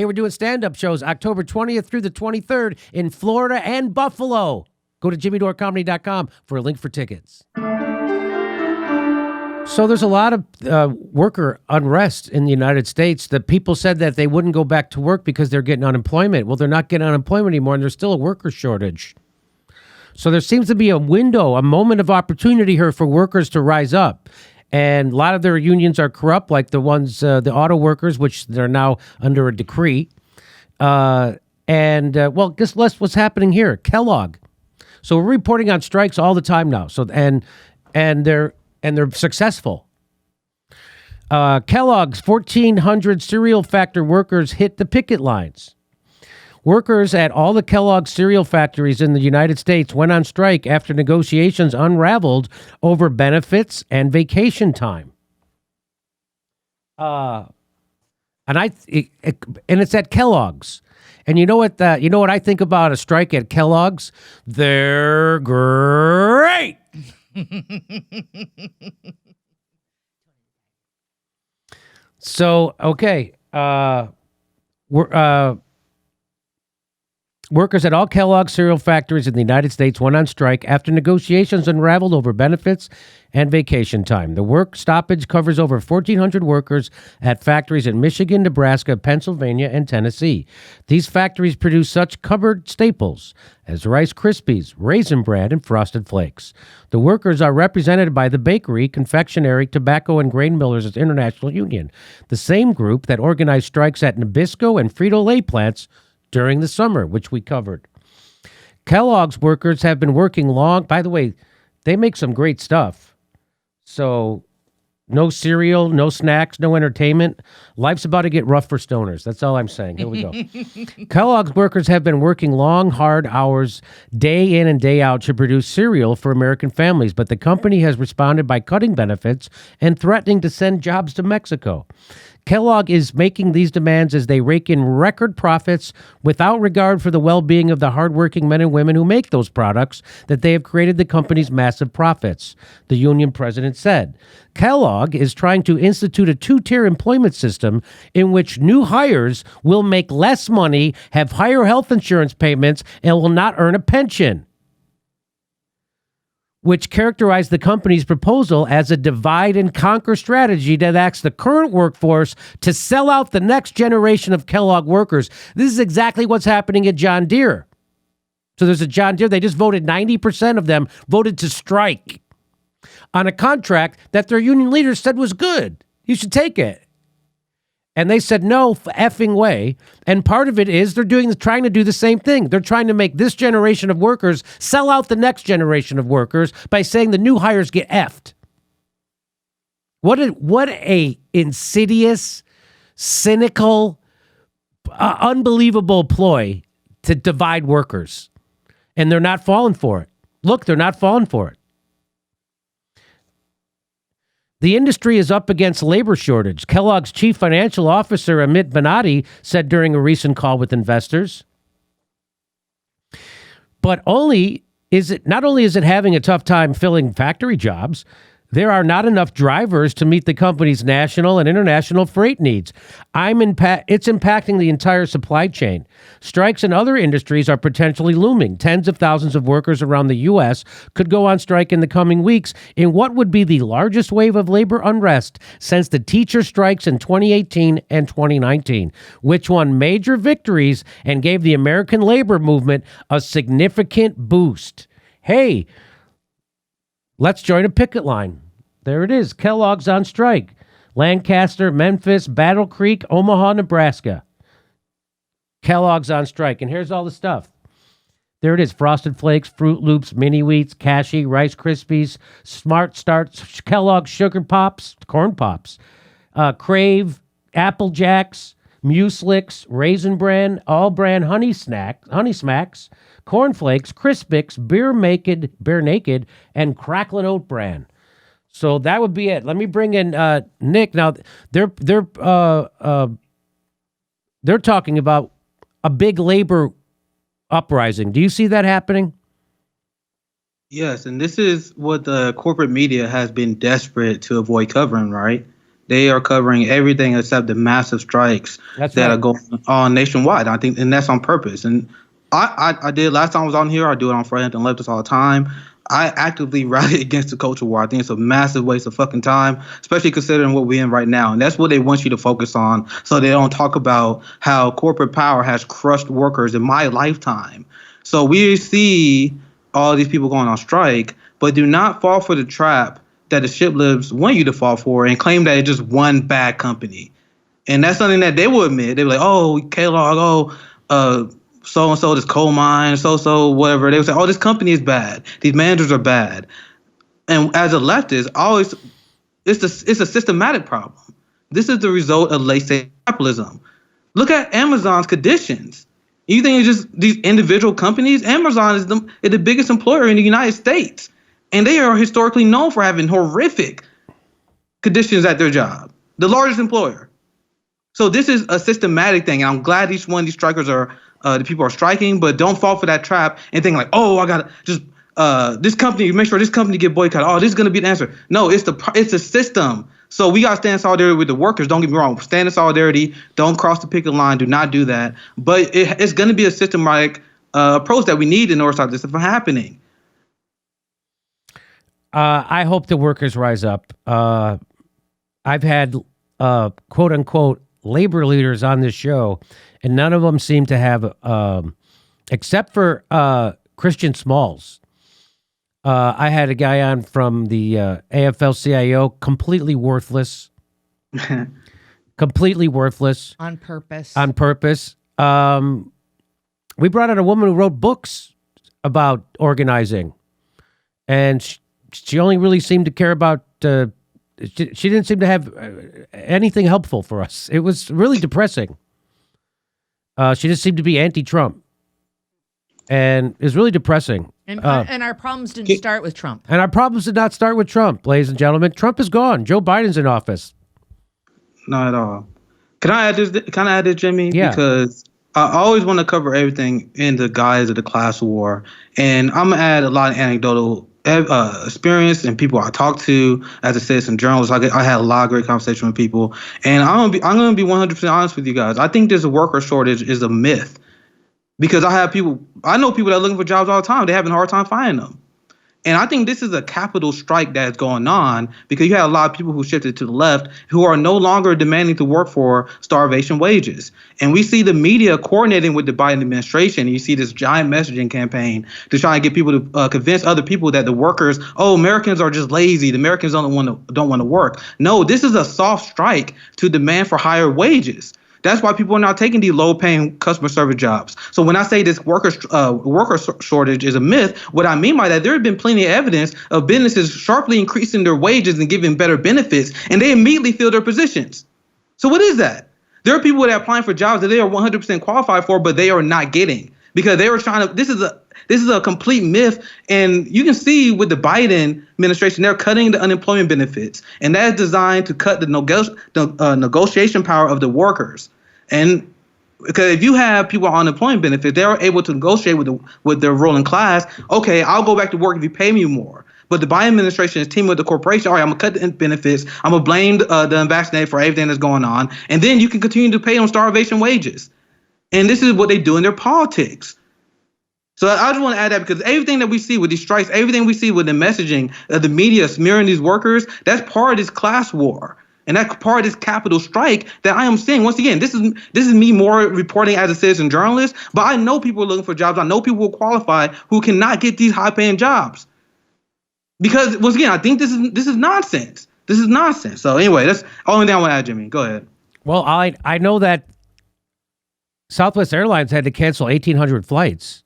Hey, we're doing stand-up shows October 20th through the 23rd in Florida and Buffalo. Go to jimmydorcomedy.com for a link for tickets. So there's a lot of worker unrest in the United States. The people said that they wouldn't go back to work because they're getting unemployment. Well, they're not getting unemployment anymore, and there's still a worker shortage. So there seems to be a window, a moment of opportunity here for workers to rise up. And a lot of their unions are corrupt, like the ones, the auto workers, which they're now under a decree. Well, guess what's happening here? Kellogg. So we're reporting on strikes all the time now. So and they're successful. Kellogg's 1,400 cereal factory workers hit the picket lines. Workers at all the Kellogg cereal factories in the United States went on strike after negotiations unraveled over benefits and vacation time. And it's at Kellogg's. And you know what I think about a strike at Kellogg's? They're great. So, okay, workers at all Kellogg cereal factories in the United States went on strike after negotiations unraveled over benefits and vacation time. The work stoppage covers over 1,400 workers at factories in Michigan, Nebraska, Pennsylvania, and Tennessee. These factories produce such cupboard staples as Rice Krispies, Raisin Bran, and Frosted Flakes. The workers are represented by the Bakery, Confectionery, Tobacco, and Grain Millers International Union, the same group that organized strikes at Nabisco and Frito-Lay plants during the summer, which we covered. Kellogg's workers have been working long. By the way, they make some great stuff. So no cereal, no snacks, no entertainment. Life's about to get rough for stoners. That's all I'm saying. Here we go. Kellogg's workers have been working long, hard hours, day in and day out to produce cereal for American families, but the company has responded by cutting benefits and threatening to send jobs to Mexico. Kellogg is making these demands as they rake in record profits without regard for the well-being of the hardworking men and women who make those products that they have created the company's massive profits, the union president said. Kellogg is trying to institute a two-tier employment system in which new hires will make less money, have higher health insurance payments, and will not earn a pension, which characterized the company's proposal as a divide-and-conquer strategy that asks the current workforce to sell out the next generation of Kellogg workers. This is exactly what's happening at John Deere. So there's a John Deere. They just voted 90% of them voted to strike on a contract that their union leaders said was good. You should take it. And they said, no effing way. And part of it is they're trying to do the same thing. They're trying to make this generation of workers sell out the next generation of workers by saying the new hires get effed. What a insidious, cynical, unbelievable ploy to divide workers. And they're not falling for it. Look, they're not falling for it. The industry is up against labor shortage. Kellogg's chief financial officer, Amit Banati, said during a recent call with investors. But not only is it having a tough time filling factory jobs, there are not enough drivers to meet the company's national and international freight needs. It's impacting the entire supply chain. Strikes in other industries are potentially looming. Tens of thousands of workers around the U.S. could go on strike in the coming weeks in what would be the largest wave of labor unrest since the teacher strikes in 2018 and 2019, which won major victories and gave the American labor movement a significant boost. Hey, let's join a picket line. There it is. Kellogg's on strike. Lancaster, Memphis, Battle Creek, Omaha, Nebraska. Kellogg's on strike. And here's all the stuff. There it is. Frosted Flakes, Fruit Loops, Mini Wheats, Cashy, Rice Krispies, Smart Starts, Kellogg's Sugar Pops, Corn Pops, Crave, Apple Jacks, Mueslix, Raisin Bran, All Bran Honey Smacks, Corn Flakes, Crispix, Bear Naked, and Cracklin' Oat Bran. So that would be it. Let me bring in Nick. Now they're talking about a big labor uprising. Do you see that happening? Yes, and this is what the corporate media has been desperate to avoid covering, right? They are covering everything except the massive strikes that are going on nationwide. I think, and that's on purpose. And I did last time I was on here. I do it on Friday and Left all the time. I actively rally against the culture war. I think it's a massive waste of fucking time, especially considering what we're in right now. And that's what they want you to focus on, so they don't talk about how corporate power has crushed workers in my lifetime. So we see all these people going on strike, but do not fall for the trap that the shiplibs want you to fall for and claim that it's just one bad company. And that's something that they will admit. They'll be like, oh, Kellogg, so-and-so, this coal mine, so-so, whatever. They would say, oh, this company is bad. These managers are bad. And as a leftist, it's a systematic problem. This is the result of laissez capitalism. Look at Amazon's conditions. You think it's just these individual companies? Amazon is the biggest employer in the United States. And they are historically known for having horrific conditions at their job. The largest employer. So this is a systematic thing. And I'm glad each one of these strikers the people are striking, but don't fall for that trap and think like, oh, I gotta just this company, make sure this company get boycotted. Oh, this is gonna be the answer. No, it's a system. So we gotta stand in solidarity with the workers. Don't get me wrong. Stand in solidarity. Don't cross the picket line. Do not do that. But it's gonna be a systematic approach that we need in order to stop this from happening. I hope the workers rise up. I've had quote unquote labor leaders on this show, and none of them seem to have, except for Christian Smalls. I had a guy on from the AFL-CIO, completely worthless. Completely worthless. On purpose. On purpose. We brought on a woman who wrote books about organizing, and she only really seemed to care about... She didn't seem to have anything helpful for us. It was really depressing. She just seemed to be anti-Trump. And it was really depressing. And our problems didn't start with Trump. And our problems did not start with Trump, ladies and gentlemen. Trump is gone. Joe Biden's in office. Not at all. Can I add this, Jimmy? Yeah. Because I always want to cover everything in the guise of the class war. And I'm going to add a lot of anecdotal experience and people I talked to as a citizen journalist. I had a lot of great conversation with people, and I'm gonna be 100% honest with you guys. I think this worker shortage is a myth, because I know people that are looking for jobs all the time. They're having a hard time finding them. And I think this is a capital strike that is going on, because you have a lot of people who shifted to the left who are no longer demanding to work for starvation wages. And we see the media coordinating with the Biden administration. And you see this giant messaging campaign to try and get people to convince other people that the workers, Americans are just lazy. The Americans don't want to work. No, this is a soft strike to demand for higher wages. That's why people are not taking these low-paying customer service jobs. So when I say this worker shortage is a myth, what I mean by that, there have been plenty of evidence of businesses sharply increasing their wages and giving better benefits, and they immediately fill their positions. So what is that? There are people that are applying for jobs that they are 100% qualified for, but they are not getting, because they were trying to. This is a complete myth, and you can see with the Biden administration, they're cutting the unemployment benefits, and that is designed to cut the negotiation power of the workers. And because if you have people on unemployment benefits, they are able to negotiate with their ruling class. Okay, I'll go back to work if you pay me more. But the Biden administration is teaming with the corporation. All right, I'm going to cut the benefits. I'm going to blame the unvaccinated for everything that's going on. And then you can continue to pay them starvation wages. And this is what they do in their politics. So I just want to add that, because everything that we see with these strikes, everything we see with the messaging of the media smearing these workers, that's part of this class war. And that's part of this capital strike that I am seeing. Once again, this is me more reporting as a citizen journalist, but I know people are looking for jobs. I know people who qualify who cannot get these high-paying jobs. Because, once again, I think this is nonsense. This is nonsense. So anyway, that's the only thing I want to add, Jimmy. Go ahead. Well, I know that Southwest Airlines had to cancel 1,800 flights.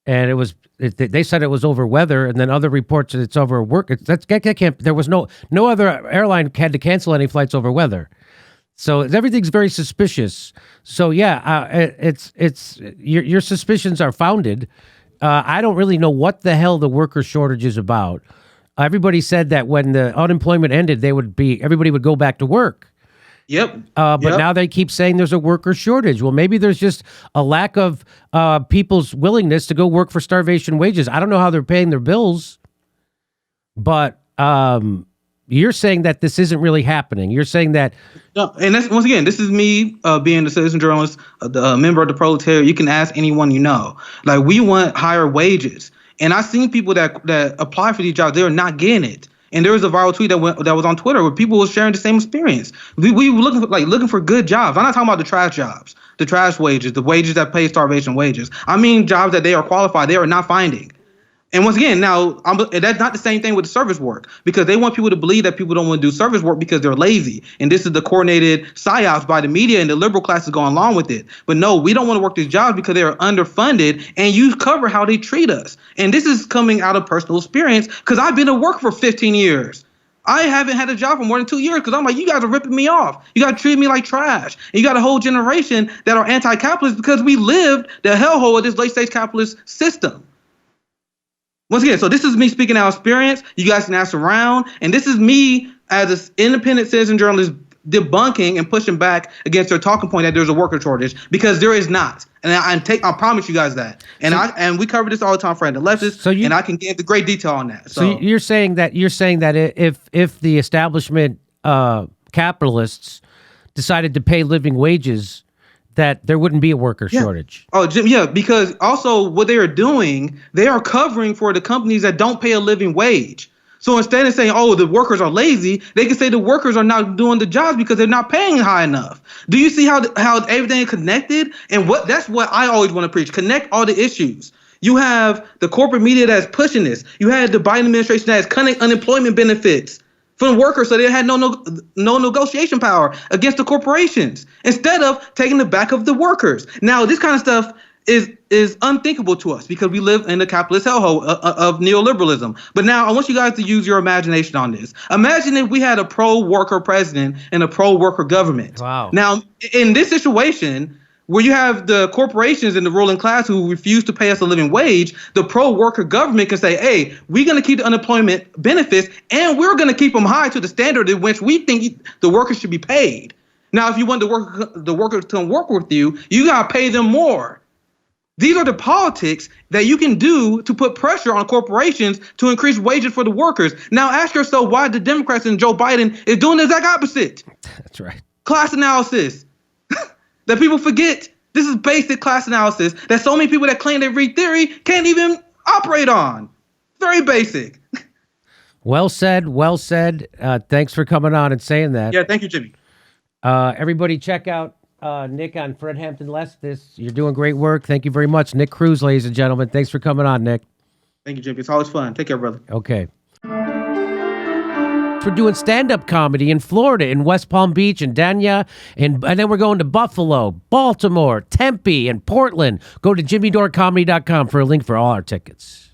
And they said it was over weather, and then other reports that it's over work. There was no other airline had to cancel any flights over weather. So everything's very suspicious. So yeah, your suspicions are founded. I don't really know what the hell the worker shortage is about. Everybody said that when the unemployment ended, everybody would go back to work. Yep. But now they keep saying there's a worker shortage. Well, maybe there's just a lack of people's willingness to go work for starvation wages. I don't know how they're paying their bills, but you're saying that this isn't really happening. You're saying that. No, and that's, once again, this is me being a citizen journalist, a member of the proletariat. You can ask anyone you know. Like, we want higher wages, and I've seen people that apply for these jobs. They're not getting it. And there was a viral tweet that was on Twitter where people were sharing the same experience. We were looking for good jobs. I'm not talking about the trash jobs, the trash wages, the wages that pay starvation wages. I mean jobs that they are qualified, they are not finding. And once again, now that's not the same thing with the service work, because they want people to believe that people don't want to do service work because they're lazy. And this is the coordinated psyops by the media, and the liberal class is going along with it. But no, we don't want to work these jobs because they are underfunded, and you cover how they treat us. And this is coming out of personal experience, because I've been at work for 15 years. I haven't had a job for more than 2 years because I'm like, you guys are ripping me off. You got to treat me like trash. And you got a whole generation that are anti-capitalist because we lived the hellhole of this late-stage capitalist system. Once again, so this is me speaking out of experience. You guys can ask around. And this is me as an independent citizen journalist debunking and pushing back against their talking point that there's a worker shortage, because there is not. And I promise you guys that. And we cover this all the time for the leftists, and I can give the great detail on that. So you're saying that if the establishment capitalists decided to pay living wages, that there wouldn't be a worker shortage. Oh, Jim, yeah, because also what they are doing, they are covering for the companies that don't pay a living wage. So instead of saying, oh, the workers are lazy, they can say the workers are not doing the jobs because they're not paying high enough. Do you see how everything is connected? And that's what I always want to preach. Connect all the issues. You have the corporate media that's pushing this. You had the Biden administration that is cutting unemployment benefits from workers, so they had no negotiation power against the corporations, instead of taking the back of the workers. Now, this kind of stuff is unthinkable to us because we live in the capitalist hellhole of neoliberalism. But now I want you guys to use your imagination on this. Imagine if we had a pro-worker president and a pro-worker government. Wow. Now, in this situation, where you have the corporations and the ruling class who refuse to pay us a living wage, the pro-worker government can say, hey, we're going to keep the unemployment benefits, and we're going to keep them high to the standard in which we think the workers should be paid. Now, if you want the workers to work with you, you got to pay them more. These are the politics that you can do to put pressure on corporations to increase wages for the workers. Now, ask yourself why the Democrats and Joe Biden is doing the exact opposite. That's right. Class analysis. That people forget. This is basic class analysis that so many people that claim they read theory can't even operate on. Very basic. Well said. Well said. Thanks for coming on and saying that. Yeah, thank you, Jimmy. Everybody check out Nick on Fred Hampton Leftists. You're doing great work. Thank you very much. Nick Cruz, ladies and gentlemen. Thanks for coming on, Nick. Thank you, Jimmy. It's always fun. Take care, brother. Okay. We're doing stand-up comedy in Florida, in West Palm Beach, and Dania, and then we're going to Buffalo, Baltimore, Tempe, and Portland. Go to jimmydorecomedy.com for a link for all our tickets.